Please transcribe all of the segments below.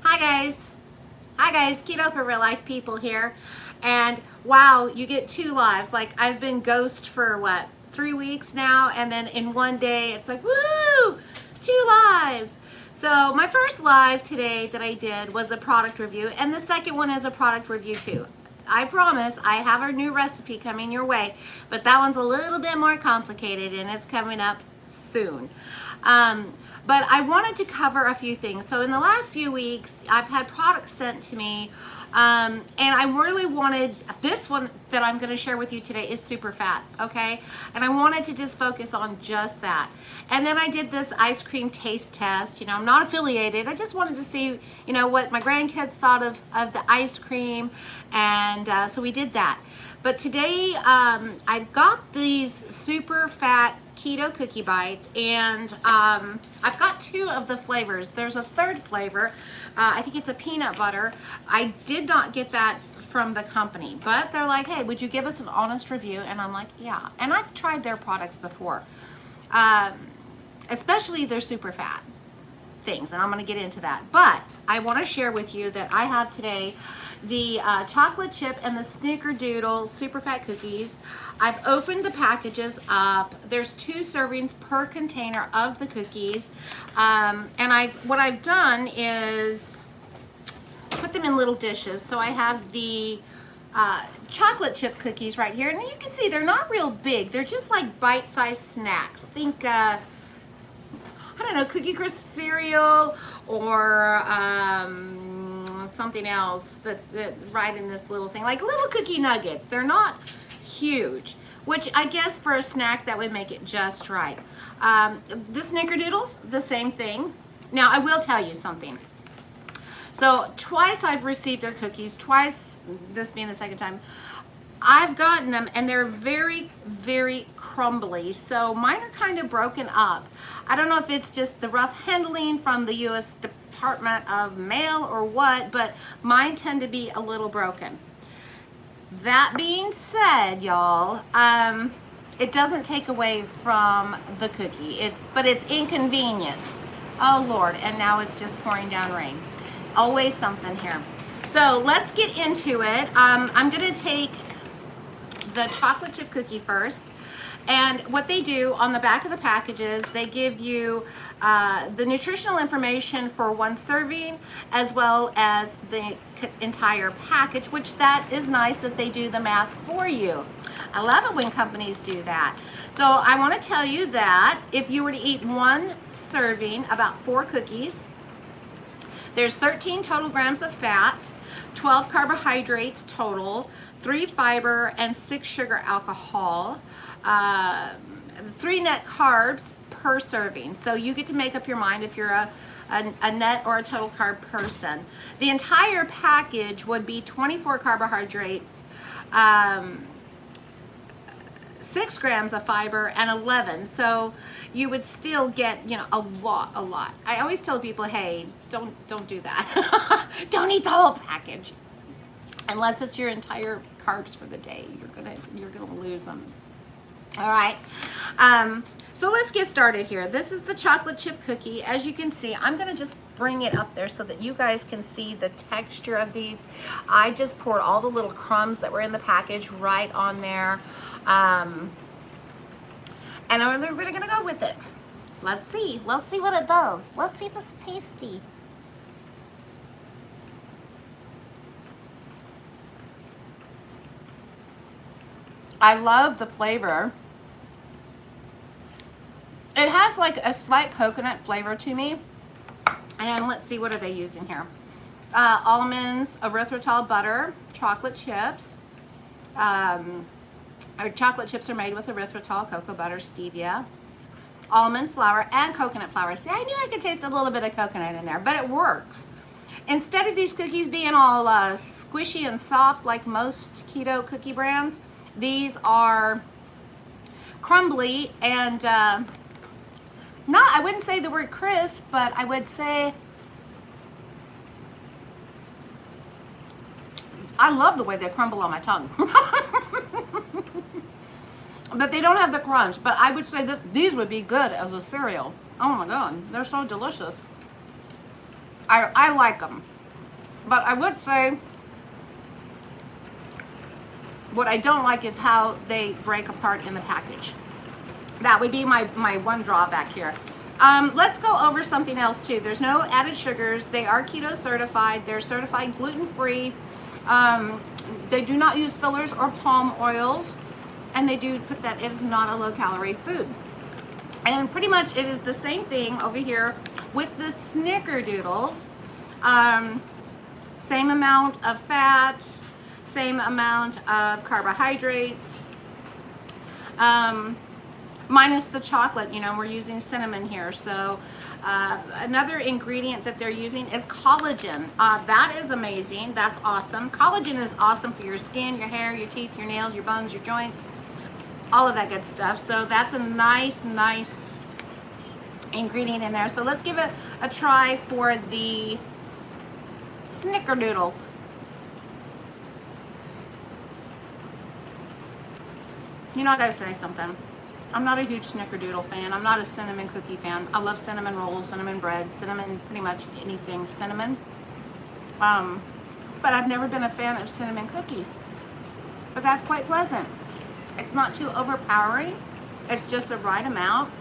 Hi guys, Keto for Real Life people here. And wow, you get 2 lives. Like I've been ghost for what, 3 weeks now, and then in one day it's like, woo, 2 lives. So my first live today that I did was a product review, and the second one is a product review too. I promise I have a new recipe coming your way, but that one's a little bit more complicated and it's coming up soon. But I wanted to cover a few things. So in the last few weeks, I've had products sent to me, and I really wanted, this one that I'm gonna share with you today is SuperFat, okay? And I wanted to just focus on just that. And then I did this ice cream taste test. You know, I'm not affiliated. I just wanted to see, you know, what my grandkids thought of the ice cream, and so we did that. But today, I've got these SuperFat keto cookie bites, and I've got 2 of the flavors. There's a third flavor. I think it's a peanut butter. I did not get that from the company, but they're like, hey, would you give us an honest review? And I'm like, yeah. And I've tried their products before, especially their SuperFat things, and I'm going to get into that. But I want to share with you that I have today the chocolate chip and the snickerdoodle SuperFat cookies. I've opened the packages up. There's 2 servings per container of the cookies, and what I've done is put them in little dishes. So I have the chocolate chip cookies right here, and you can see they're not real big. They're just like bite-sized snacks. Think I don't know, Cookie Crisp cereal or something else that right in this little thing, like little cookie nuggets. They're not huge, which I guess for a snack that would make it just right. The snickerdoodles, the same thing. Now I will tell you something. So twice I've received their cookies, twice, this being the second time, I've gotten them, and they're very, very crumbly. So mine are kind of broken up. I don't know if it's just the rough handling from the U.S. Department of Mail or what, but mine tend to be a little broken. That being said, y'all, it doesn't take away from the cookie. But it's inconvenient. Oh Lord, and now it's just pouring down rain. Always something here. So let's get into it. I'm gonna take the chocolate chip cookie first, and what they do on the back of the packages, they give you the nutritional information for 1 serving as well as the entire package, which that is nice that they do the math for you. I love it when companies do that. So I want to tell you that if you were to eat 1 serving, about 4 cookies, there's 13 total grams of fat, 12 carbohydrates total, 3 fiber, and 6 sugar alcohol, 3 net carbs per serving. So you get to make up your mind if you're a net or a total carb person. The entire package would be 24 carbohydrates, 6 grams of fiber, and 11. So you would still get, you know, a lot. I always tell people, hey, don't do that. Don't eat the whole package unless it's your entire carbs for the day. You're gonna lose them. All right. So let's get started here. This is the chocolate chip cookie. As you can see, I'm gonna just bring it up there so that you guys can see the texture of these. I just poured all the little crumbs that were in the package right on there. And we're gonna go with it. Let's see what it does. Let's see if it's tasty. I love the flavor. It has like a slight coconut flavor to me. And let's see, what are they using here? Almonds, erythritol butter, chocolate chips. Our chocolate chips are made with erythritol, cocoa butter, stevia, almond flour, and coconut flour. See, I knew I could taste a little bit of coconut in there, but it works. Instead of these cookies being all squishy and soft like most keto cookie brands, these are crumbly and I wouldn't say the word crisp, but I would say I love the way they crumble on my tongue. But they don't have the crunch. But I would say these would be good as a cereal. Oh my God, they're so delicious. I like them. But I would say what I don't like is how they break apart in the package. That would be my one drawback here. Let's go over something else too. There's no added sugars. They are keto certified. They're certified gluten-free. They do not use fillers or palm oils. And they do put that it is not a low-calorie food. And pretty much it is the same thing over here with the snickerdoodles. Same amount of fat, same amount of carbohydrates, minus the chocolate. You know, we're using cinnamon here. So another ingredient that they're using is collagen. That is amazing. That's awesome. Collagen is awesome for your skin, your hair, your teeth, your nails, your bones, your joints, all of that good stuff. So that's a nice ingredient in there. So let's give it a try for the snickerdoodles. You know, I gotta say something. I'm not a huge snickerdoodle fan. I'm not a cinnamon cookie fan. I love cinnamon rolls, cinnamon bread, cinnamon, pretty much anything cinnamon. But I've never been a fan of cinnamon cookies. But that's quite pleasant. It's not too overpowering. It's just the right amount.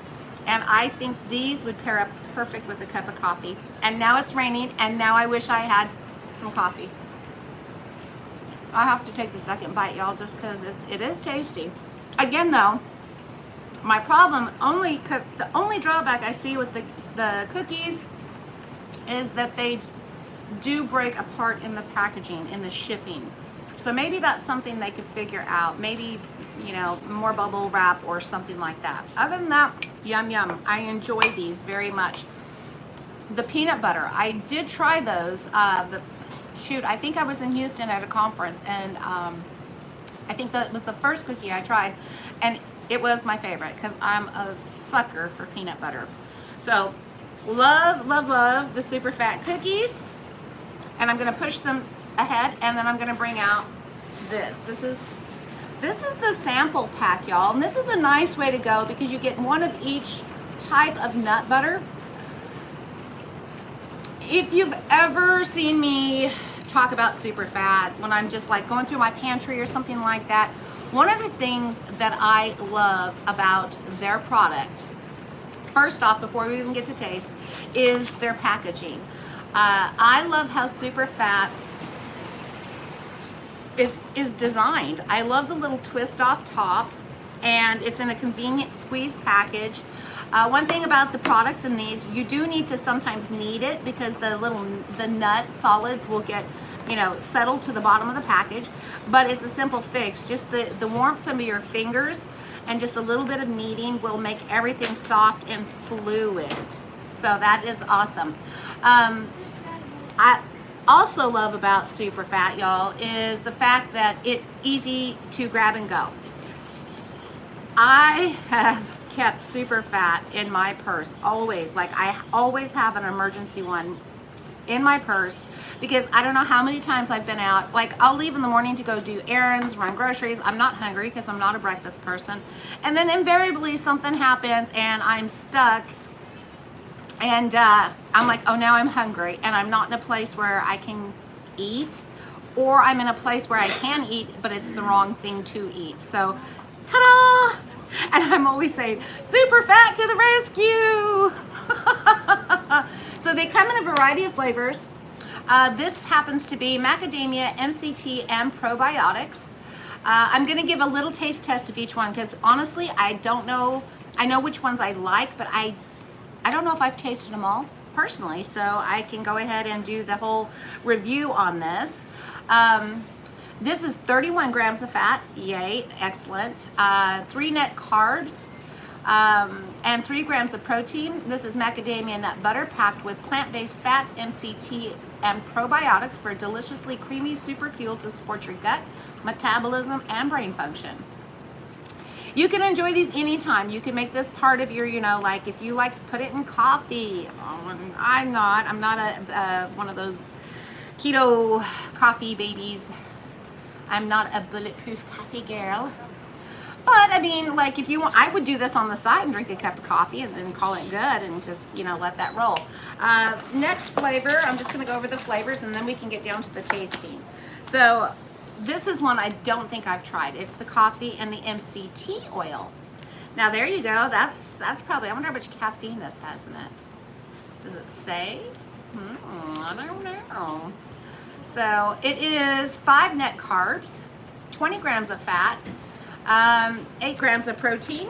And I think these would pair up perfect with a cup of coffee. And now it's raining, and now I wish I had some coffee. I have to take the second bite, y'all, just because it is tasty. Again, though, my problem, the only drawback I see with the cookies is that they do break apart in the packaging, in the shipping. So maybe that's something they could figure out. Maybe, you know, more bubble wrap or something like that. Other than that, yum yum. I enjoy these very much. The peanut butter, I did try those. Shoot, I think I was in Houston at a conference, and I think that was the first cookie I tried, and it was my favorite because I'm a sucker for peanut butter. So love the SuperFat cookies, and I'm gonna push them ahead, and then I'm gonna bring out this. This is the sample pack, y'all, and this is a nice way to go because you get one of each type of nut butter. If you've ever seen me talk about SuperFat when I'm just like going through my pantry or something like that, one of the things that I love about their product, first off, before we even get to taste, is their packaging. I love how SuperFat is designed. I love the little twist off top, and it's in a convenient squeeze package. One thing about the products in these, you do need to sometimes knead it because the nut solids will get, you know, settled to the bottom of the package, but it's a simple fix. Just the warmth of your fingers and just a little bit of kneading will make everything soft and fluid. So that is awesome. I also love about SuperFat, y'all, is the fact that it's easy to grab and go. I have kept SuperFat in my purse always. Like, I always have an emergency one in my purse because I don't know how many times I've been out. Like, I'll leave in the morning to go do errands, run groceries. I'm not hungry because I'm not a breakfast person. And then invariably something happens and I'm stuck, and I'm like, oh, now I'm hungry, and I'm not in a place where I can eat, or I'm in a place where I can eat, but it's the wrong thing to eat. So, ta-da! And I'm always saying, SuperFat to the rescue! So they come in a variety of flavors. This happens to be macadamia, MCT, and probiotics. I'm going to give a little taste test of each one because honestly, I don't know. I know which ones I like, but I don't know if I've tasted them all personally, so I can go ahead and do the whole review on this. This is 31 grams of fat, yay, excellent. 3 net carbs, and 3 grams of protein. This is macadamia nut butter packed with plant-based fats, MCT, and probiotics for a deliciously creamy super fuel to support your gut, metabolism, and brain function. You can enjoy these anytime. You can make this part of your, you know, like if you like to put it in coffee. I'm not one of those keto coffee babies. I'm not a bulletproof coffee girl. But I mean, like if you want, I would do this on the side and drink a cup of coffee and then call it good and just, you know, let that roll. Next flavor, I'm just gonna go over the flavors and then we can get down to the tasting. So this is one I don't think I've tried. It's the coffee and the MCT oil. Now there you go. That's probably, I wonder how much caffeine this has in it. Does it say? I don't know. So it is 5 net carbs, 20 grams of fat, 8 grams of protein.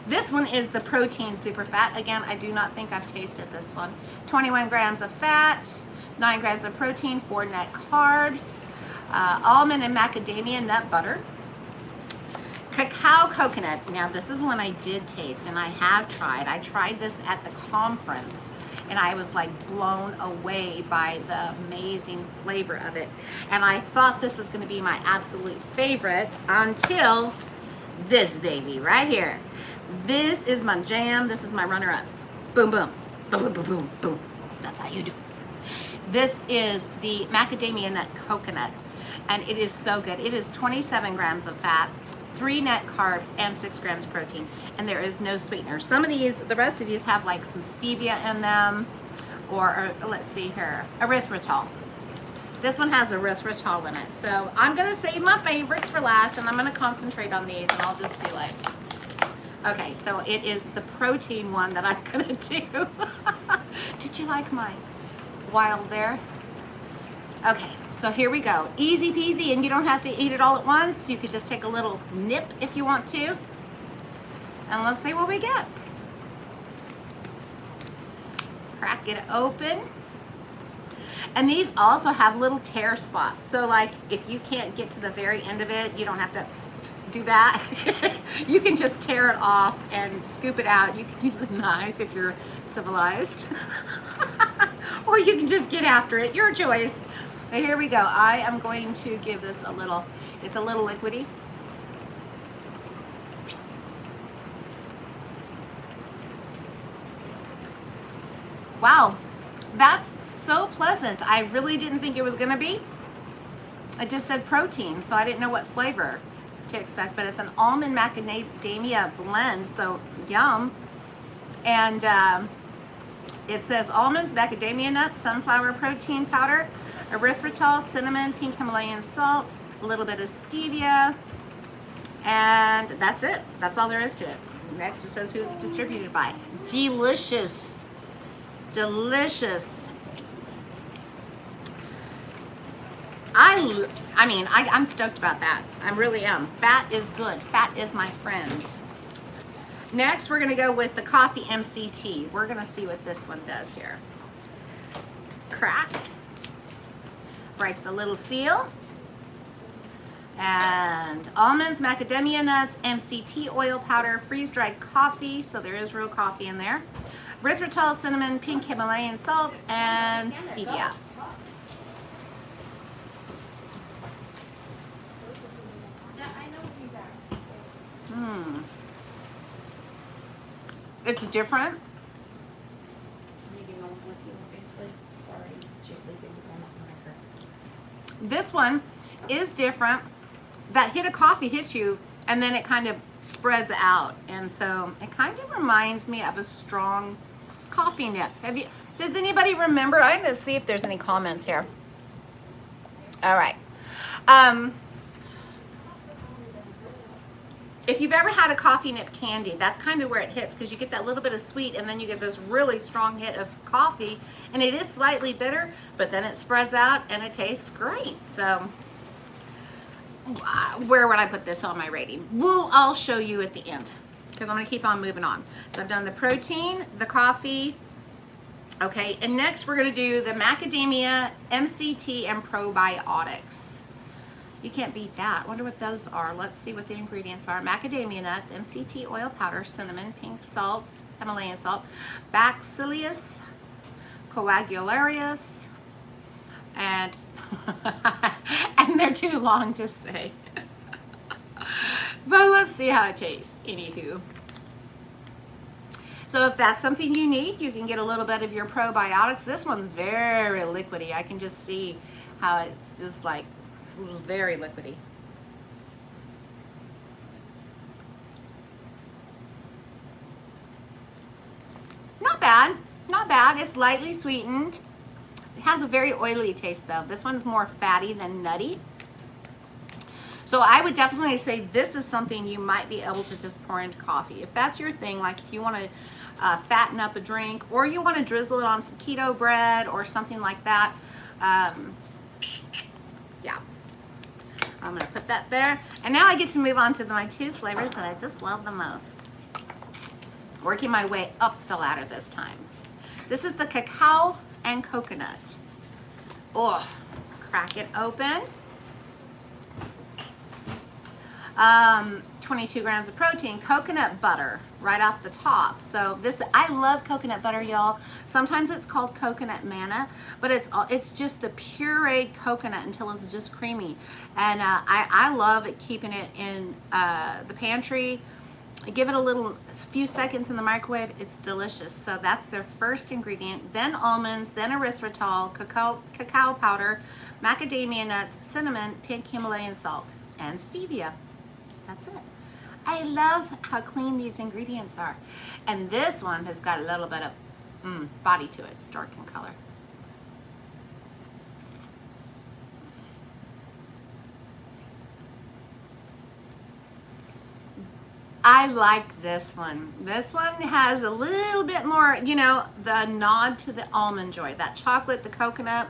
This one is the protein SuperFat. Again, I do not think I've tasted this one. 21 grams of fat, 9 grams of protein, 4 net carbs, almond and macadamia nut butter, cacao coconut. Now this is one I did taste and I have tried. I tried this at the conference and I was like blown away by the amazing flavor of it. And I thought this was gonna be my absolute favorite until this baby right here. This is my jam. This is my runner-up. Boom, boom, boom, boom, boom, boom, boom. That's how you do. This is the macadamia nut coconut, and it is so good. It is 27 grams of fat, 3 net carbs, and 6 grams protein, and there is no sweetener. Some of these, the rest of these have like some stevia in them, or let's see here, erythritol. This one has erythritol in it. So I'm gonna save my favorites for last, and I'm gonna concentrate on these, and I'll just be like, okay, so it is the protein one that I'm gonna do. Did you like my wild there? Okay, so here we go. Easy peasy, and you don't have to eat it all at once. You could just take a little nip if you want to. And let's see what we get. Crack it open. And these also have little tear spots. So like if you can't get to the very end of it, you don't have to do that. You can just tear it off and scoop it out. You can use a knife if you're civilized. Or you can just get after it, your choice. Now here we go. I am going to give this a little, it's a little liquidy. Wow, that's so pleasant. I really didn't think it was gonna be. It just said protein, so I didn't know what flavor to expect, but it's an almond macadamia blend, so yum. And it says almonds, macadamia nuts, sunflower protein powder, erythritol, cinnamon, pink Himalayan salt, a little bit of stevia, and that's it. That's all there is to it. Next it says who it's distributed by. Delicious. Delicious. I'm stoked about that. I really am. Fat is good. Fat is my friend. Next, we're gonna go with the coffee MCT. We're gonna see what this one does here. Crack. Break the little seal. And almonds, macadamia nuts, MCT oil powder, freeze-dried coffee, so there is real coffee in there. Erythritol, cinnamon, pink Himalayan salt, and stevia. It's different. Leaving home with you, obviously. Sorry, she's sleeping. This one is different. That hit of coffee hits you, and then it kind of spreads out, and so it kind of reminds me of a strong coffee nip. Does anybody remember? I'm gonna see if there's any comments here. All right. If you've ever had a coffee nip candy, that's kind of where it hits, because you get that little bit of sweet and then you get this really strong hit of coffee, and it is slightly bitter, but then it spreads out and it tastes great. So where would I put this on my rating? Well, I'll show you at the end, because I'm going to keep on moving on. So I've done the protein, the coffee, okay, and next we're going to do the macadamia, MCT, and probiotics. You can't beat that. Wonder what those are. Let's see what the ingredients are. Macadamia nuts, MCT oil powder, cinnamon, pink salt, Himalayan salt, Bacillus coagularis, and and they're too long to say. But let's see how it tastes. Anywho. So if that's something you need, you can get a little bit of your probiotics. This one's very liquidy. I can just see how it's just like very liquidy. fat. It's lightly sweetened. It has a very oily taste though. This one's more fatty than nutty. So I would definitely say this is something you might be able to just pour into coffee. If that's your thing, like if you want to fatten up a drink, or you want to drizzle it on some keto bread or something like that. Yeah. I'm going to put that there. And now I get to move on to my two flavors that I just love the most. Working my way up the ladder this time. This is the cacao and coconut. Oh, crack it open. 22 grams of protein, coconut butter right off the top. So this, I love coconut butter, y'all. Sometimes it's called coconut manna, but it's just the pureed coconut until it's just creamy. And I love it, keeping it in the pantry. Give it a few seconds in the microwave. It's delicious. So that's their first ingredient. Then almonds, then erythritol, cacao powder, macadamia nuts, cinnamon, pink Himalayan salt, and stevia. That's it. I love how clean these ingredients are. And this one has got a little bit of body to it. It's dark in color. I like this one. This one has a little bit more, you know, the nod to the almond joy. That chocolate, the coconut.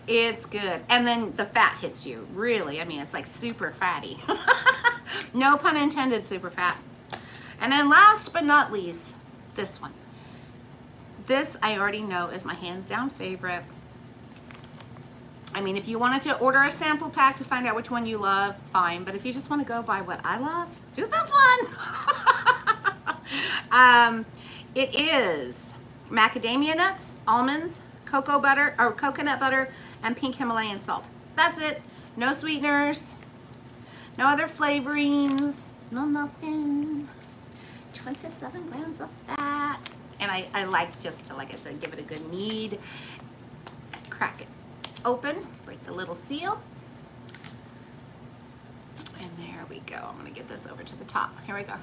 It's good. And then the fat hits you, really. I mean, it's like super fatty. No pun intended, super fat. And then last but not least, this one. This I already know is my hands down favorite. I mean, if you wanted to order a sample pack to find out which one you love, fine. But if you just want to go by what I loved, do this one. It is macadamia nuts, almonds, cocoa butter or coconut butter, and pink Himalayan salt. That's it. No sweeteners, no other flavorings, no nothing. 27 grams of fat. And I like just to, like I said, give it a good knead. Crack it open, break the little seal. And there we go. I'm gonna get this over to the top. Here we go.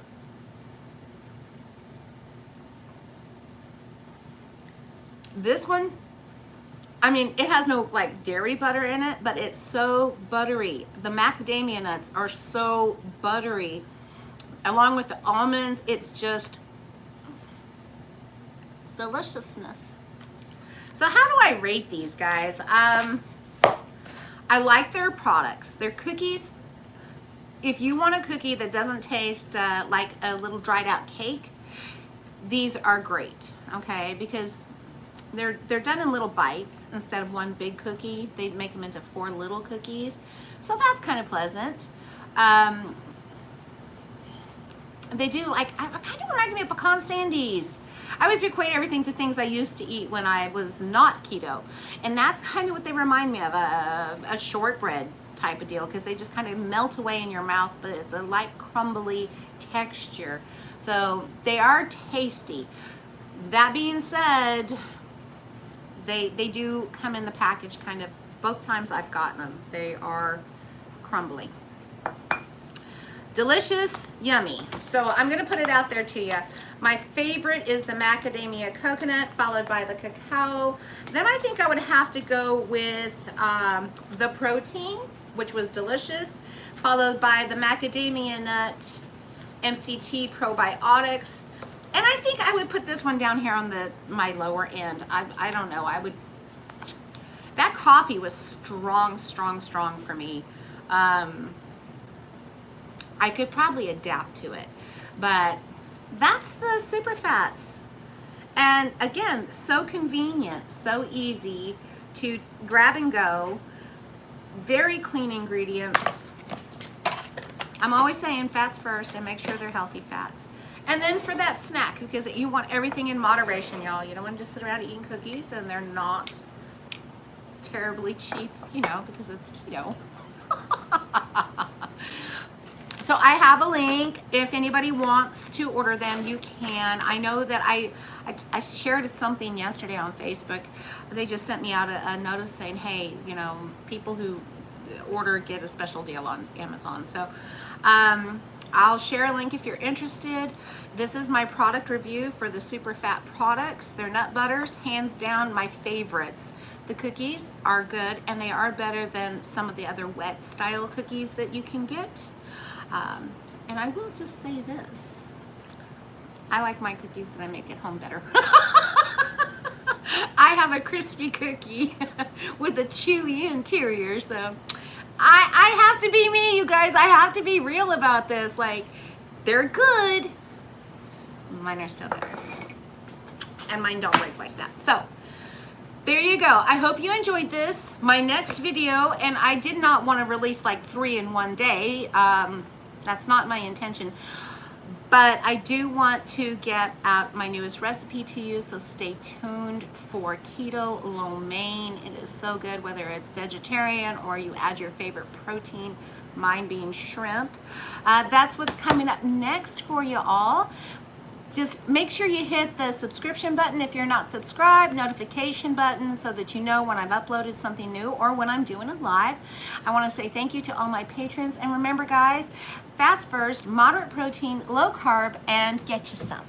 This one, I mean, it has no like dairy butter in it, but it's so buttery. The macadamia nuts are so buttery. Along with the almonds, it's just deliciousness. So how do I rate these guys? I like their products. Their cookies, if you want a cookie that doesn't taste like a little dried out cake, these are great, okay? Because they're done in little bites instead of one big cookie. They make them into 4 little cookies. So that's kind of pleasant. They do like, it kind of reminds me of pecan sandies. I always equate everything to things I used to eat when I was not keto. And that's kind of what they remind me of, a shortbread type of deal, because they just kind of melt away in your mouth, but it's a light crumbly texture. So they are tasty. That being said, they do come in the package kind of, both times I've gotten them, they are crumbly. Delicious, yummy. So I'm gonna put it out there to you. My favorite is the macadamia coconut, followed by the cacao. Then I think I would have to go with the protein, which was delicious, followed by the macadamia nut MCT probiotics. And I think I would put this one down here on my lower end. I don't know. That coffee was strong for me. I could probably adapt to it, but that's the SuperFats. And again, so convenient, so easy to grab and go. Very clean ingredients. I'm always saying fats first and make sure they're healthy fats. And then for that snack, because you want everything in moderation, y'all. You don't want to just sit around eating cookies and they're not terribly cheap, you know, because it's keto. So I have a link. If anybody wants to order them, you can. I know that I shared something yesterday on Facebook. They just sent me out a notice saying, hey, you know, people who order get a special deal on Amazon. So I'll share a link if you're interested. This is my product review for the SuperFat products. They're nut butters, hands down my favorites. The cookies are good, and they are better than some of the other wet style cookies that you can get. And I will just say this, I like my cookies that I make at home better. I have a crispy cookie with a chewy interior, so I have to be me, you guys. I have to be real about this. Like, they're good. Mine are still better. And mine don't break like that. So, there you go. I hope you enjoyed this. My next video, and I did not want to release like 3 in one day. That's not my intention. But I do want to get out my newest recipe to you, so stay tuned for keto lo mein. It is so good, whether it's vegetarian or you add your favorite protein, mine being shrimp. That's what's coming up next for you all. Just make sure you hit the subscription button if you're not subscribed, notification button, so that you know when I've uploaded something new or when I'm doing it live. I want to say thank you to all my patrons. And remember, guys, fats first, moderate protein, low carb, and get you some.